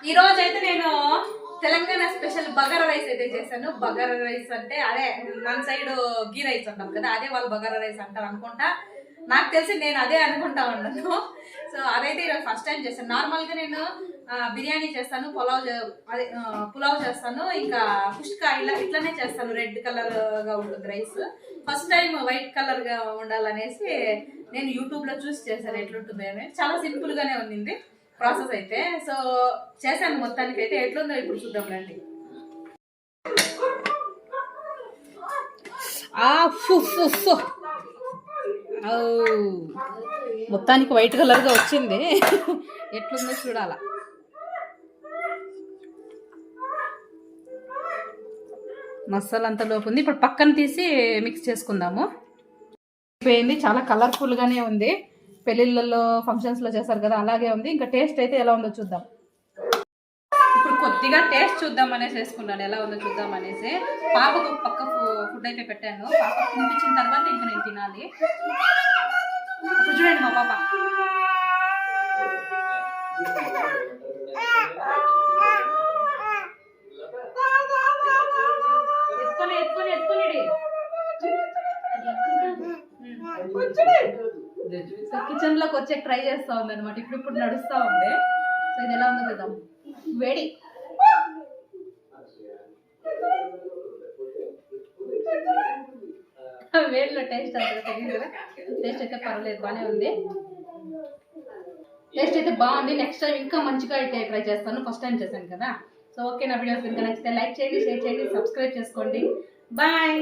ఈ రోజు అయితే నేను తెలంగాణ స్పెషల్ బగారా రైస్ అయితే చేశాను. బగారా రైస్ అంటే అదే మన సైడ్ గీ రైస్ అంటాం కదా, అదే వాళ్ళు బగారా రైస్ అంటారు అనుకుంటా. నాకు తెలిసి నేను అదే అనుకుంటా ఉన్నాను. సో అదైతే ఈరోజు ఫస్ట్ టైం చేశాను. నార్మల్గా నేను బిర్యానీ చేస్తాను, పులావ్ చేస్తాను, ఇంకా కుష్కా ఇట్లానే చేస్తాను. రెడ్ కలర్గా ఉంటుంది రైస్. ఫస్ట్ టైం వైట్ కలర్గా ఉండాలనేసి నేను యూట్యూబ్లో చూసి చేశాను ఎట్లుంటుంది అని. చాలా సింపుల్గానే ఉంది ప్రాసెస్ అయితే. సో చేశాను మొత్తానికి అయితే. ఎట్లుందో ఇప్పుడు చూద్దాం రండి. మొత్తానికి వైట్ కలర్గా వచ్చింది. ఎట్లుందో చూడాలా. మసాలా అంతా లోపు ఉంది. ఇప్పుడు పక్కన తీసి మిక్స్ చేసుకుందాము. అయిపోయింది. చాలా కలర్ఫుల్గానే ఉంది. పెళ్ళిళ్ళలో ఫంక్షన్స్లో చేస్తారు కదా, అలాగే ఉంది. ఇంకా టేస్ట్ అయితే ఎలా ఉందో చూద్దాం. ఇప్పుడు కొద్దిగా టేస్ట్ చూద్దాం అనేసి వేసుకున్నాను. ఎలా ఉందో చూద్దాం అనేసి. పాపకు పక్క ఫుడ్ అయితే పెట్టాను. పాపకు తినిపించిన తర్వాత ఇంకా నేను తినాలి. ఇప్పుడు చూడండి మా పాప. ఎత్తుకొని ఎత్తుకొని ఎత్తుకొని సో కిచెన్ లోకి వచ్చే ట్రై చేస్తా ఉంది అనమాట. ఇప్పుడు నడుస్తా ఉంది. సో ఇది ఎలా ఉందో చూద్దాం. వేడి వేడిలో టేస్ట్ అంత తెలియదు కదా. టేస్ట్ అయితే పర్వాలేదు, బాగానే ఉంది. టేస్ట్ అయితే బాగుంది. నెక్స్ట్ టైం ఇంకా మంచిగా అయితే ట్రై చేస్తాను. ఫస్ట్ టైం చేశాను కదా. సో ఓకే, నా వీడియోస్ కనుక నచ్చితే లైక్ చేయండి, షేర్ చేయండి, సబ్స్క్రైబ్ చేసుకోండి. బాయ్.